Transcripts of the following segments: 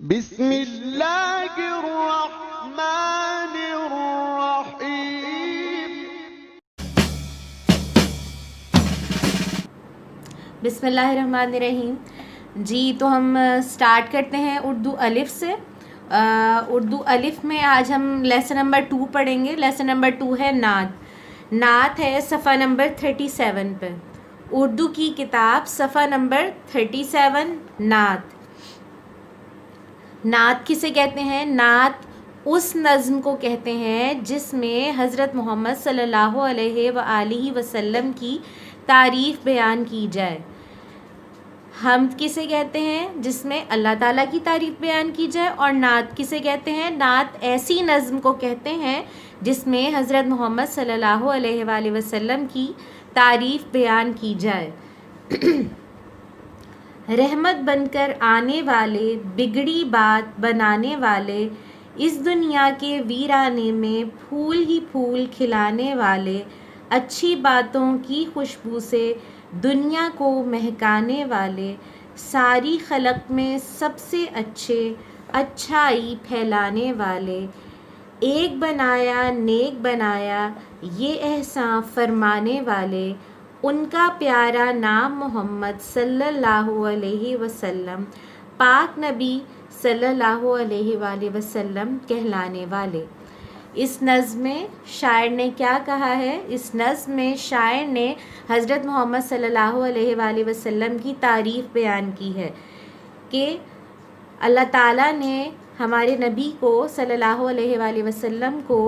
بسم اللہ الرحمن الرحیم۔ بسم اللہ الرحمن الرحیم۔ جی تو ہم سٹارٹ کرتے ہیں اردو الف سے۔ اردو الف میں آج ہم لیسن نمبر 2 پڑھیں گے۔ لیسن نمبر 2 ہے نعت۔ نعت ہے صفحہ نمبر 37 پہ، اردو کی کتاب صفحہ نمبر 37۔ نعت، نعت کسے کہتے ہیں؟ نعت اس نظم کو کہتے ہیں جس میں حضرت محمد صلی اللہ علیہ وآلہ وسلم کی تعریف بیان کی جائے۔ حمد کسے کہتے ہیں؟ جس میں اللہ تعالیٰ کی تعریف بیان کی جائے۔ اور نعت کسے کہتے ہیں؟ نعت ایسی نظم کو کہتے ہیں جس میں حضرت محمد صلی اللہ علیہ وآلہ وسلم کی تعریف بیان کی جائے۔ رحمت بن کر آنے والے، بگڑی بات بنانے والے، اس دنیا کے ویرانے میں پھول ہی پھول کھلانے والے، اچھی باتوں کی خوشبو سے دنیا کو مہکانے والے، ساری خلق میں سب سے اچھے، اچھائی پھیلانے والے، ایک بنایا نیک بنایا یہ احسان فرمانے والے، ان کا پیارا نام محمد صلی اللہ علیہ وسلم، پاک نبی صلی اللہ علیہ وآلہ وسلم کہلانے والے۔ اس نظم میں شاعر نے کیا کہا ہے؟ اس نظم میں شاعر نے حضرت محمد صلی اللہ علیہ وآلہ وسلم کی تعریف بیان کی ہے کہ اللہ تعالیٰ نے ہمارے نبی کو صلی اللہ علیہ وآلہ وسلم کو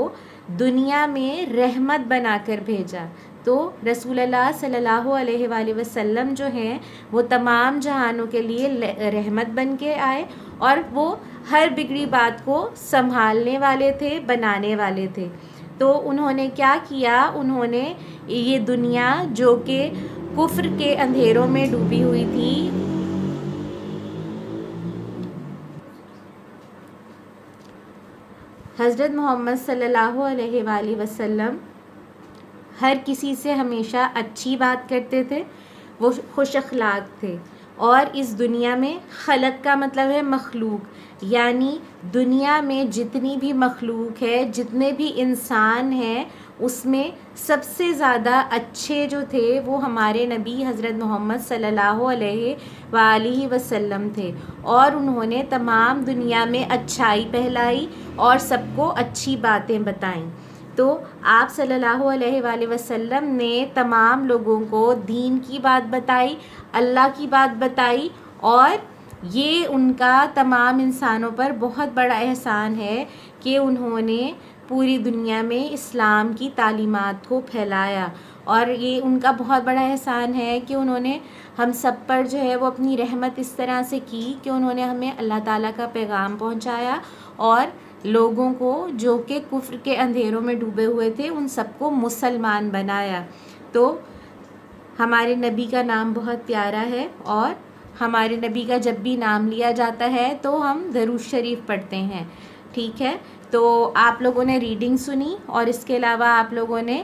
دنیا میں رحمت بنا کر بھیجا۔ تو رسول اللہ صلی اللہ علیہ وآلہ وسلم جو ہیں وہ تمام جہانوں کے لیے رحمت بن کے آئے، اور وہ ہر بگڑی بات کو سنبھالنے والے تھے، بنانے والے تھے۔ تو انہوں نے کیا کیا؟ انہوں نے یہ دنیا جو کہ کفر کے اندھیروں میں ڈوبی ہوئی تھی، حضرت محمد صلی اللہ علیہ وآلہ وسلم ہر کسی سے ہمیشہ اچھی بات کرتے تھے، وہ خوش اخلاق تھے، اور اس دنیا میں خلق کا مطلب ہے مخلوق، یعنی دنیا میں جتنی بھی مخلوق ہے، جتنے بھی انسان ہیں، اس میں سب سے زیادہ اچھے جو تھے وہ ہمارے نبی حضرت محمد صلی اللہ علیہ وآلہ وسلم تھے، اور انہوں نے تمام دنیا میں اچھائی پھیلائی اور سب کو اچھی باتیں بتائیں۔ تو آپ صلی اللہ علیہ وآلہ وسلم نے تمام لوگوں کو دین کی بات بتائی، اللہ کی بات بتائی، اور یہ ان کا تمام انسانوں پر بہت بڑا احسان ہے کہ انہوں نے پوری دنیا میں اسلام کی تعلیمات کو پھیلایا، اور یہ ان کا بہت بڑا احسان ہے کہ انہوں نے ہم سب پر جو ہے وہ اپنی رحمت اس طرح سے کی کہ انہوں نے ہمیں اللہ تعالیٰ کا پیغام پہنچایا، اور لوگوں کو جو کہ کفر کے اندھیروں میں ڈوبے ہوئے تھے ان سب کو مسلمان بنایا۔ تو ہمارے نبی کا نام بہت پیارا ہے، اور ہمارے نبی کا جب بھی نام لیا جاتا ہے تو ہم درود شریف پڑھتے ہیں، ٹھیک ہے؟ تو آپ لوگوں نے ریڈنگ سنی، اور اس کے علاوہ آپ لوگوں نے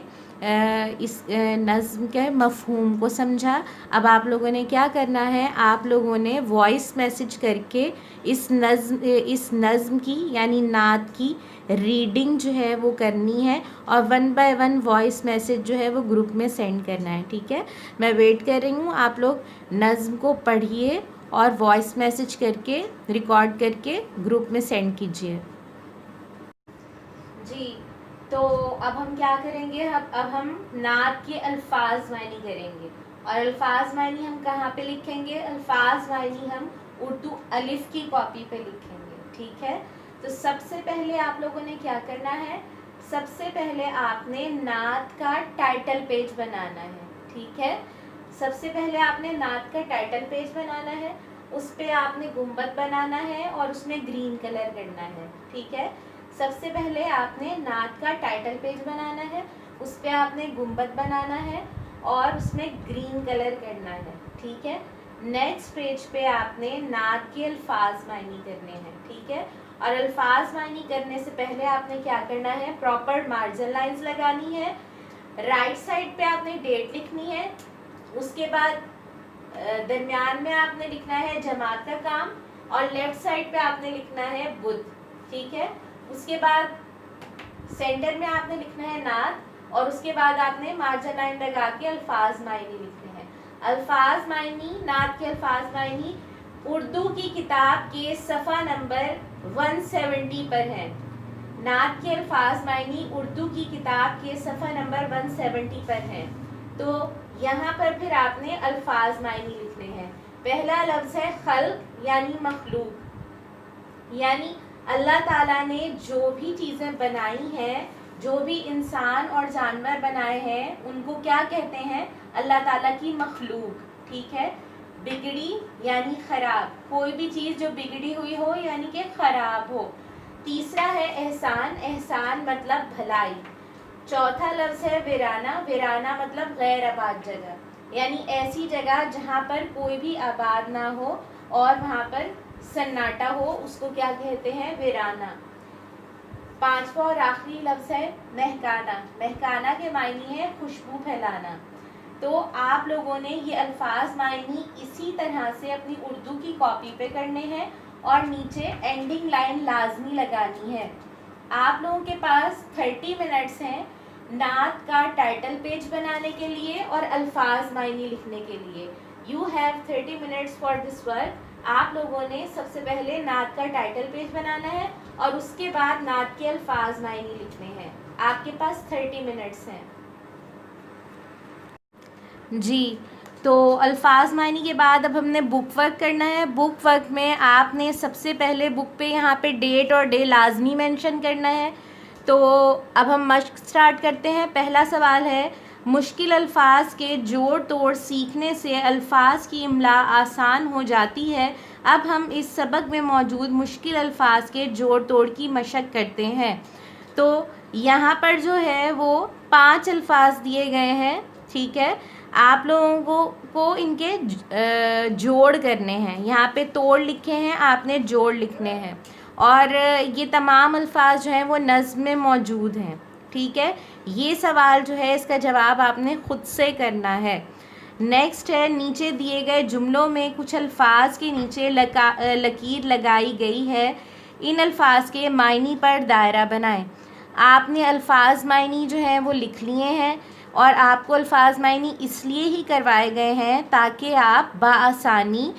اس نظم کے مفہوم کو سمجھا۔ اب آپ لوگوں نے کیا کرنا ہے؟ آپ لوگوں نے وائس میسج کر کے اس نظم کی یعنی نعت کی ریڈنگ جو ہے وہ کرنی ہے، اور 1 by 1 وائس میسج جو ہے وہ گروپ میں سینڈ کرنا ہے، ٹھیک ہے؟ میں ویٹ کر رہی ہوں، آپ لوگ نظم کو پڑھیے اور وائس میسج کر کے ریکارڈ کر کے گروپ میں سینڈ کیجیے۔ جی تو اب ہم کیا کریں گے؟ اب ہم نعت کے الفاظ معنی کریں گے، اور الفاظ معنی ہم کہاں پہ لکھیں گے؟ الفاظ معنی ہم اردو الف کی کاپی پہ لکھیں گے، ٹھیک ہے؟ تو سب سے پہلے آپ لوگوں نے کیا کرنا ہے؟ سب سے پہلے آپ نے نعت کا ٹائٹل پیج بنانا ہے، ٹھیک ہے؟ سب سے پہلے آپ نے نعت کا ٹائٹل پیج بنانا ہے، اس پہ آپ نے گنبد بنانا ہے اور اس میں گرین کلر کرنا ہے، ٹھیک ہے؟ سب سے پہلے آپ نے نعت کا ٹائٹل پیج بنانا ہے، اس پہ آپ نے گنبد بنانا ہے اور اس میں گرین کلر کرنا ہے، ٹھیک ہے؟ نیکسٹ پیج پہ آپ نے نعت کے الفاظ معنی کرنے ہیں، ٹھیک ہے؟ اور الفاظ معنی کرنے سے پہلے آپ نے کیا کرنا ہے؟ پراپر مارجن لائنز لگانی ہے، رائٹ سائڈ پہ آپ نے ڈیٹ لکھنی ہے، اس کے بعد درمیان میں آپ نے لکھنا ہے جماعت کا کام، اور لیفٹ سائڈ پہ آپ نے لکھنا ہے بدھ. ٹھیک ہے. اس کے بعد سینٹر میں آپ نے لکھنا ہے نعت اور اس کے بعد آپ نے مارجن لائن لگا کے الفاظ معنی لکھنے ہیں. الفاظ معنی، نعت کے الفاظ معنی اردو کی کتاب کے صفحہ نمبر 170 پر ہے. نعت کے الفاظ معنی اردو کی کتاب کے صفحہ نمبر 170 پر ہے. تو یہاں پر پھر آپ نے الفاظ معنی لکھنے ہیں. پہلا لفظ ہے خلق یعنی مخلوق، یعنی اللہ تعالیٰ نے جو بھی چیزیں بنائی ہیں، جو بھی انسان اور جانور بنائے ہیں، ان کو کیا کہتے ہیں؟ اللہ تعالیٰ کی مخلوق. ٹھیک ہے. بگڑی یعنی خراب، کوئی بھی چیز جو بگڑی ہوئی ہو یعنی کہ خراب ہو. تیسرا ہے احسان، احسان مطلب بھلائی. چوتھا لفظ ہے ویرانہ، ویرانہ مطلب غیر آباد جگہ، یعنی ایسی جگہ جہاں پر کوئی بھی آباد نہ ہو اور وہاں پر سناٹا ہو، اس کو کیا کہتے ہیں؟ ویرانہ. پانچواں اور آخری لفظ ہے مہکانہ. مہکانہ کے معنی ہے خوشبو پھیلانا. تو آپ لوگوں نے یہ الفاظ معنی اسی طرح سے اپنی اردو کی کاپی پہ کرنے ہیں اور نیچے اینڈنگ لائن لازمی لگانی ہے. آپ لوگوں کے پاس 30 منٹس ہیں نعت کا ٹائٹل پیج بنانے کے لیے اور الفاظ معنی لکھنے کے لیے. You have 30 minutes for this work. آپ لوگوں نے سب سے پہلے نعت کا ٹائٹل پیج بنانا ہے اور اس کے بعد نعت کے الفاظ معنی لکھنے ہیں. آپ کے پاس 30 منٹس ہیں. جی، تو الفاظ معنی کے بعد اب ہم نے بک ورک کرنا ہے. بک ورک میں آپ نے سب سے پہلے بک پہ یہاں پہ ڈیٹ اور ڈے لازمی مینشن کرنا ہے. تو اب ہم مشق سٹارٹ کرتے ہیں. پہلا سوال ہے مشکل الفاظ کے جوڑ توڑ سیکھنے سے الفاظ کی املا آسان ہو جاتی ہے. اب ہم اس سبق میں موجود مشکل الفاظ کے جوڑ توڑ کی مشق کرتے ہیں. تو یہاں پر جو ہے وہ 5 الفاظ دیے گئے ہیں. ٹھیک ہے. آپ لوگوں کو ان کے جوڑ کرنے ہیں. یہاں پہ توڑ لکھے ہیں، آپ نے جوڑ لکھنے ہیں. اور یہ تمام الفاظ جو ہیں وہ نظم میں موجود ہیں. ٹھیک ہے. یہ سوال جو ہے اس کا جواب آپ نے خود سے کرنا ہے. نیکسٹ ہے نیچے دیے گئے جملوں میں کچھ الفاظ کے نیچے لکیر لگائی گئی ہے. ان الفاظ کے معنی پر دائرہ بنائیں. آپ نے الفاظ معنی جو ہیں وہ لکھ لیے ہیں اور آپ کو الفاظ معنی اس لیے ہی کروائے گئے ہیں تاکہ آپ بآسانی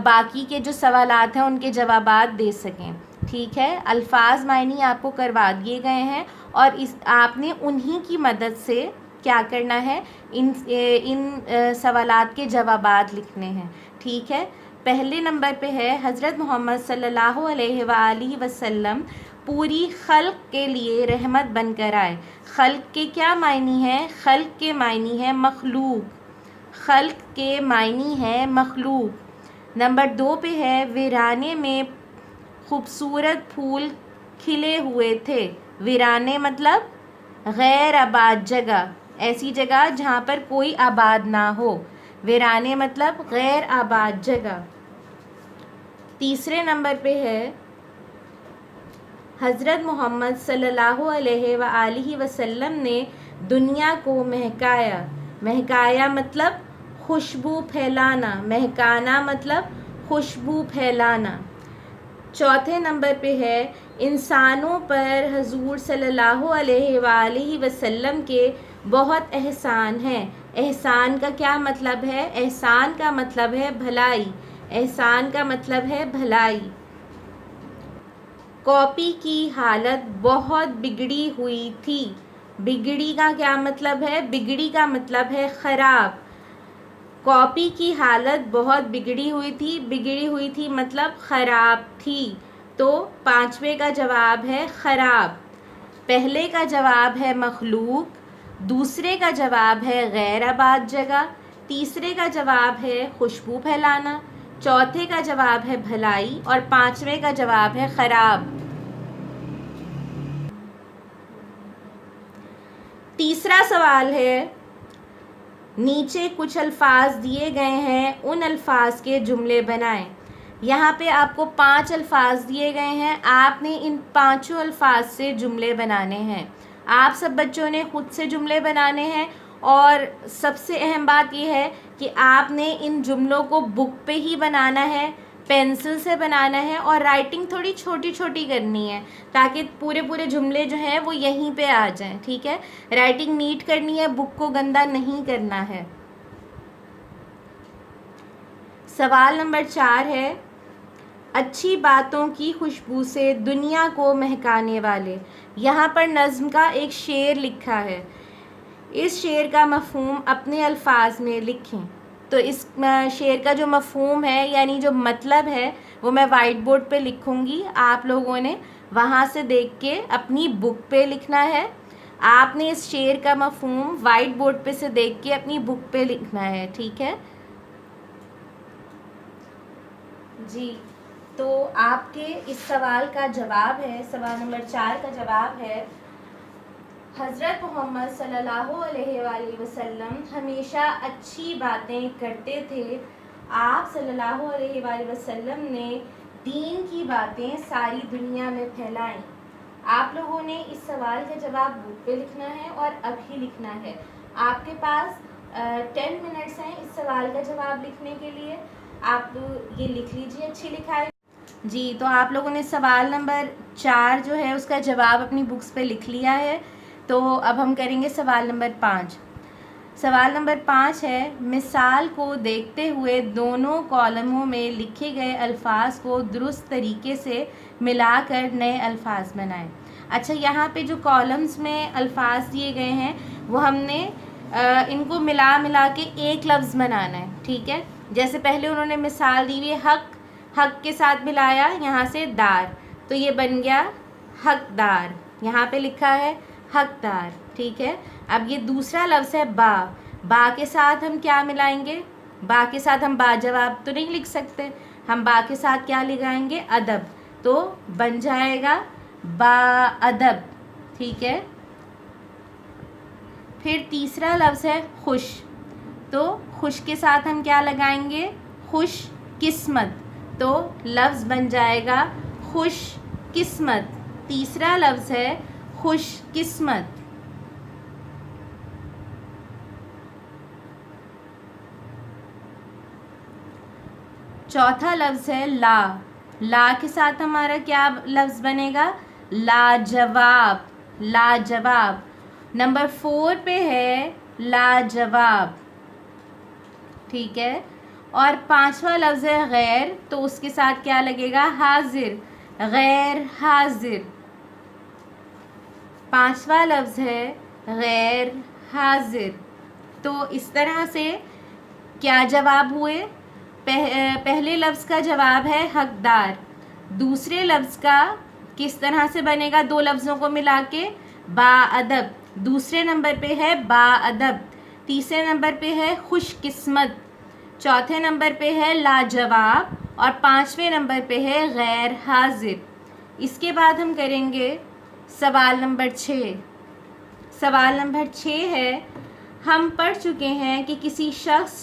باقی کے جو سوالات ہیں ان کے جوابات دے سکیں. ٹھیک ہے. الفاظ معنی آپ کو کروا دیے گئے ہیں اور آپ نے انہی کی مدد سے کیا کرنا ہے؟ ان سوالات کے جوابات لکھنے ہیں. ٹھیک ہے. پہلے نمبر پہ ہے حضرت محمد صلی اللہ علیہ وآلہ وسلم پوری خلق کے لیے رحمت بن کر آئے. خلق کے کیا معنی ہے؟ خلق کے معنی ہے مخلوق. خلق کے معنی ہے مخلوق. نمبر 2 پہ ہے ویرانے میں خوبصورت پھول کھلے ہوئے تھے. ویرانے مطلب غیر آباد جگہ، ایسی جگہ جہاں پر کوئی آباد نہ ہو. ویرانے مطلب غیر آباد جگہ. تیسرے نمبر پہ ہے حضرت محمد صلی اللہ علیہ وآلہ وسلم نے دنیا کو مہکایا. مہکایا مطلب خوشبو پھیلانا. مہکانا مطلب خوشبو پھیلانا. چوتھے نمبر پہ ہے انسانوں پر حضور صلی اللہ علیہ وآلہ وسلم کے بہت احسان ہیں. احسان کا کیا مطلب ہے؟ احسان کا مطلب ہے بھلائی. احسان کا مطلب ہے بھلائی. کاپی کی حالت بہت بگڑی ہوئی تھی. بگڑی کا کیا مطلب ہے؟ بگڑی کا مطلب ہے خراب. کاپی کی حالت بہت بگڑی ہوئی تھی. بگڑی ہوئی تھی مطلب خراب تھی. تو 5ویں کا جواب ہے خراب. پہلے کا جواب ہے مخلوق. دوسرے کا جواب ہے غیر آباد جگہ. تیسرے کا جواب ہے خوشبو پھیلانا. چوتھے کا جواب ہے بھلائی اور 5ویں کا جواب ہے خراب. تیسرا سوال ہے نیچے کچھ الفاظ دیے گئے ہیں، ان الفاظ کے جملے بنائیں. یہاں پہ آپ کو 5 الفاظ دیے گئے ہیں. آپ نے ان 5 الفاظ سے جملے بنانے ہیں. آپ سب بچوں نے خود سے جملے بنانے ہیں اور سب سے اہم بات یہ ہے کہ آپ نے ان جملوں کو بک پہ ہی بنانا ہے پینسل سے بنانا ہے اور رائٹنگ تھوڑی چھوٹی چھوٹی کرنی ہے تاکہ پورے جملے جو ہیں وہ یہیں پہ آ جائیں. ٹھیک ہے, رائٹنگ نیٹ کرنی ہے, بک کو گندا نہیں کرنا ہے. سوال نمبر 4 ہے اچھی باتوں کی خوشبو سے دنیا کو مہکانے والے. یہاں پر نظم کا ایک شعر لکھا ہے, اس شعر کا مفہوم اپنے الفاظ میں لکھیں. تو اس شعر کا جو مفہوم ہے یعنی جو مطلب ہے وہ میں وائٹ بورڈ پہ لکھوں گی, آپ لوگوں نے وہاں سے دیکھ کے اپنی بک پہ لکھنا ہے. آپ نے اس شعر کا مفہوم وائٹ بورڈ پہ سے دیکھ کے اپنی بک پہ لکھنا ہے. ٹھیک ہے جی, تو آپ کے اس سوال کا جواب ہے, سوال نمبر 4 کا جواب ہے حضرت محمد صلی اللہ علیہ وآلہ وسلم ہمیشہ اچھی باتیں کرتے تھے. آپ صلی اللہ علیہ وآلہ وسلم نے دین کی باتیں ساری دنیا میں پھیلائیں. آپ لوگوں نے اس سوال کا جواب بک پہ لکھنا ہے اور ابھی لکھنا ہے. آپ کے پاس 10 منٹس ہیں اس سوال کا جواب لکھنے کے لیے. آپ یہ لکھ لیجیے اچھی لکھائی. جی, تو آپ لوگوں نے سوال نمبر 4 جو ہے اس کا جواب اپنی بکس پہ لکھ لیا ہے. تو اب ہم کریں گے سوال نمبر 5. سوال نمبر 5 ہے مثال کو دیکھتے ہوئے دونوں کالموں میں لکھے گئے الفاظ کو درست طریقے سے ملا کر نئے الفاظ بنائیں. اچھا, یہاں پہ جو کالمز میں الفاظ دیے گئے ہیں وہ ہم نے ان کو ملا کے ایک لفظ بنانا ہے. ٹھیک ہے, جیسے پہلے انہوں نے مثال دی ہوئی حق, حق کے ساتھ ملایا یہاں سے دار, تو یہ بن گیا حقدار. یہاں پہ لکھا ہے حقدار. ٹھیک ہے, اب یہ دوسرا لفظ ہے با. با کے ساتھ ہم کیا ملائیں گے؟ با کے ساتھ ہم با جواب تو نہیں لکھ سکتے, ہم با کے ساتھ کیا لگائیں گے؟ ادب. تو بن جائے گا با ادب. ٹھیک ہے, پھر تیسرا لفظ ہے خوش. تو خوش کے ساتھ ہم کیا لگائیں گے؟ خوش قسمت. تو لفظ بن جائے گا خوش قسمت. تیسرا لفظ ہے خوش قسمت. چوتھا لفظ ہے لا. لا کے ساتھ ہمارا کیا لفظ بنے گا؟ لاجواب. لاجواب. نمبر 4 پہ ہے لاجواب. ٹھیک ہے, اور 5واں لفظ ہے غیر. تو اس کے ساتھ کیا لگے گا؟ حاضر. غیر حاضر. 5واں لفظ ہے غیر حاضر. تو اس طرح سے کیا جواب ہوئے؟ پہلے لفظ کا جواب ہے حقدار. دوسرے لفظ کا کس طرح سے بنے گا؟ 2 لفظوں کو ملا کے با ادب. دوسرے نمبر پہ ہے با ادب. تیسرے نمبر پہ ہے خوش قسمت. چوتھے نمبر پہ ہے لاجواب. اور 5ویں نمبر پہ ہے غیر حاضر. اس کے بعد ہم کریں گے سوال نمبر 6. سوال نمبر 6 ہے ہم پڑھ چکے ہیں کہ کسی شخص,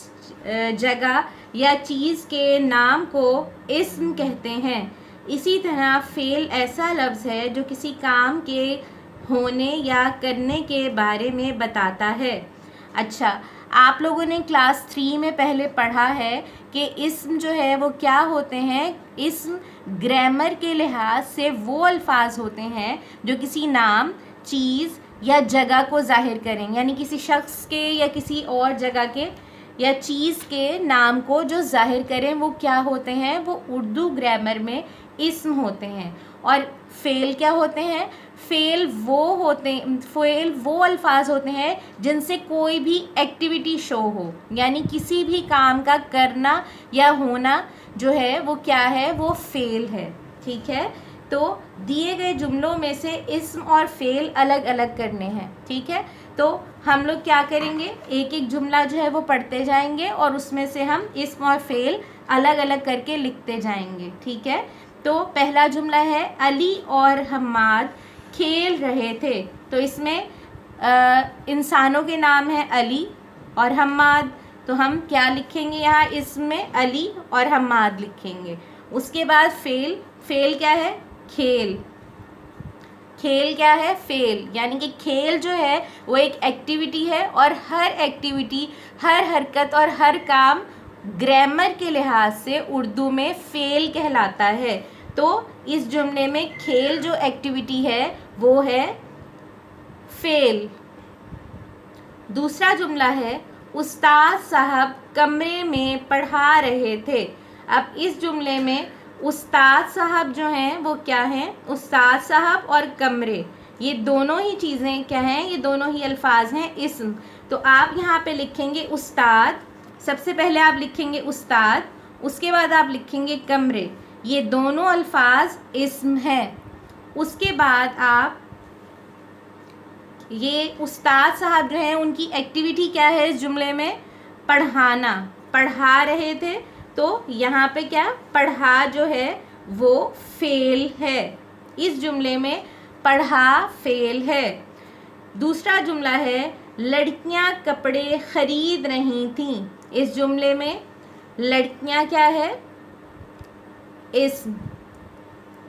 جگہ یا چیز کے نام کو اسم کہتے ہیں. اسی طرح فعل ایسا لفظ ہے جو کسی کام کے ہونے یا کرنے کے بارے میں بتاتا ہے. اچھا, آپ لوگوں نے کلاس 3 میں پہلے پڑھا ہے کہ اسم جو ہے وہ کیا ہوتے ہیں؟ اسم گرامر کے لحاظ سے وہ الفاظ ہوتے ہیں جو کسی نام, چیز یا جگہ کو ظاہر کریں. یعنی کسی شخص کے یا کسی اور جگہ کے یا چیز کے نام کو جو ظاہر کریں وہ کیا ہوتے ہیں؟ وہ اردو گرامر میں اسم ہوتے ہیں. اور فعل کیا ہوتے ہیں؟ فعل وہ الفاظ ہوتے ہیں جن سے کوئی بھی ایکٹیویٹی شو ہو. یعنی کسی بھی کام کا کرنا یا ہونا جو ہے وہ کیا ہے؟ وہ فعل ہے. ٹھیک ہے, تو دیے گئے جملوں میں سے اسم اور فعل الگ الگ کرنے ہیں. ٹھیک ہے, تو ہم لوگ کیا کریں گے؟ ایک ایک جملہ جو ہے وہ پڑھتے جائیں گے اور اس میں سے ہم اسم اور فعل الگ الگ کر کے لکھتے جائیں گے. ٹھیک ہے, تو پہلا جملہ ہے علی اور حماد کھیل رہے تھے. تو اس میں انسانوں کے نام ہیں علی اور حماد. تو ہم کیا لکھیں گے یہاں؟ اس میں علی اور حماد لکھیں گے. اس کے بعد فعل. فعل کیا ہے؟ کھیل. کھیل کیا ہے؟ فعل. یعنی کہ کھیل جو ہے وہ ایک ایکٹیویٹی ہے اور ہر ایکٹیویٹی, ہر حرکت اور ہر کام گرامر کے لحاظ سے اردو میں فعل کہلاتا ہے. تو اس جملے میں کھیل جو ایکٹیویٹی ہے وہ ہے فعل. دوسرا جملہ ہے استاد صاحب کمرے میں پڑھا رہے تھے. اب اس جملے میں استاد صاحب جو ہیں وہ کیا ہیں؟ استاد صاحب اور کمرے، یہ دونوں ہی چیزیں کیا ہیں؟ یہ دونوں ہی الفاظ ہیں اسم. تو آپ یہاں پہ لکھیں گے استاد، سب سے پہلے آپ لکھیں گے استاد، اس کے بعد آپ لکھیں گے کمرے. یہ دونوں الفاظ اسم ہیں. اس کے بعد آپ یہ استاد صاحب جو ہیں ان کی ایکٹیویٹی کیا ہے اس جملے میں؟ پڑھانا. پڑھا رہے تھے تو یہاں پہ کیا؟ پڑھا جو ہے وہ فعل ہے. اس جملے میں پڑھا فعل ہے. دوسرا جملہ ہے لڑکیاں کپڑے خرید رہی تھیں. اس جملے میں لڑکیاں کیا ہے؟ اسم.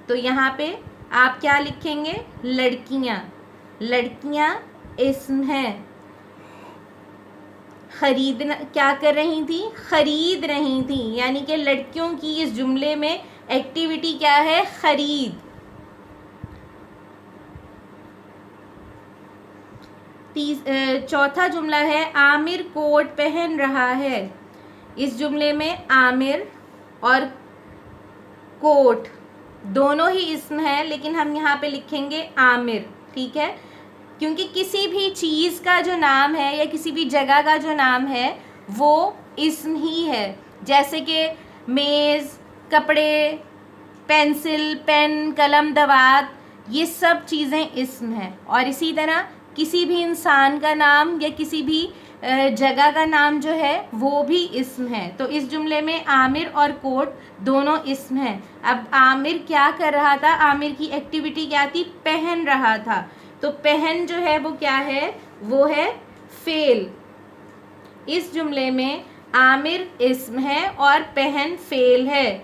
تو یہاں پہ آپ کیا لکھیں گے؟ لڑکیاں. لڑکیاں اسم ہیں. خریدنا کیا کر رہی تھیں؟ خرید رہی تھیں. یعنی کہ لڑکیوں کی اس جملے میں ایکٹیویٹی کیا ہے؟ خرید. چوتھا جملہ ہے عامر کوٹ پہن رہا ہے. اس جملے میں عامر اور کوٹ دونوں ہی اسم ہیں، لیکن ہم یہاں پہ لکھیں گے عامر. ٹھیک ہے، کیونکہ کسی بھی چیز کا جو نام ہے یا کسی بھی جگہ کا جو نام ہے وہ اسم ہی ہے. جیسے کہ میز، کپڑے، پینسل، پین، قلم، دوات، یہ سب چیزیں اسم ہیں. اور اسی طرح کسی بھی انسان کا نام یا کسی بھی جگہ کا نام جو ہے وہ بھی اسم ہے. تو اس جملے میں عامر اور کوٹ دونوں اسم ہیں. اب عامر کیا کر رہا تھا؟ عامر کی ایکٹیویٹی کیا تھی؟ پہن رہا تھا. تو پہن جو ہے وہ کیا ہے؟ وہ ہے فعل. اس جملے میں عامر اسم ہے اور پہن فعل ہے.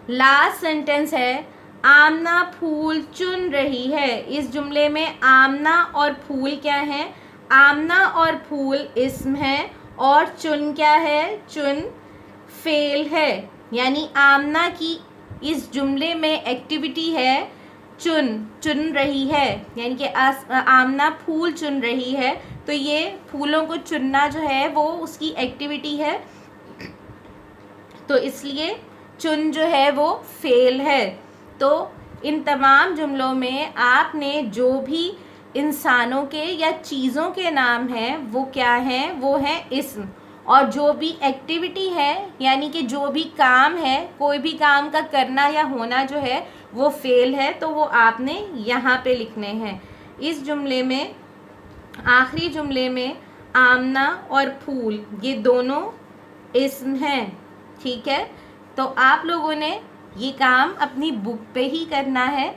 لاسٹ سینٹنس ہے آمنہ پھول چن رہی ہے. اس جملے میں آمنہ اور پھول کیا ہیں؟ آمنہ اور پھول اسم ہے اور چن کیا ہے؟ چن فعل ہے. یعنی آمنہ کی اس جملے میں ایکٹیویٹی ہے چن رہی ہے. یعنی کہ آمنہ پھول چن رہی ہے، تو یہ پھولوں کو چننا جو ہے وہ اس کی ایکٹیویٹی ہے. تو اس لیے چن جو ہے وہ فعل ہے. تو ان تمام جملوں میں آپ نے جو بھی انسانوں کے یا چیزوں کے نام ہیں وہ کیا ہیں؟ وہ ہیں اسم. اور جو بھی ایکٹیویٹی ہے یعنی کہ جو بھی کام ہے، کوئی بھی کام کا کرنا یا ہونا جو ہے وہ فعل ہے. تو وہ آپ نے یہاں پہ لکھنے ہیں. اس جملے میں آخری جملے میں آمنہ اور پھول یہ دونوں اسم ہیں. ٹھیک ہے، تو آپ لوگوں نے یہ کام اپنی بک پہ ہی کرنا ہے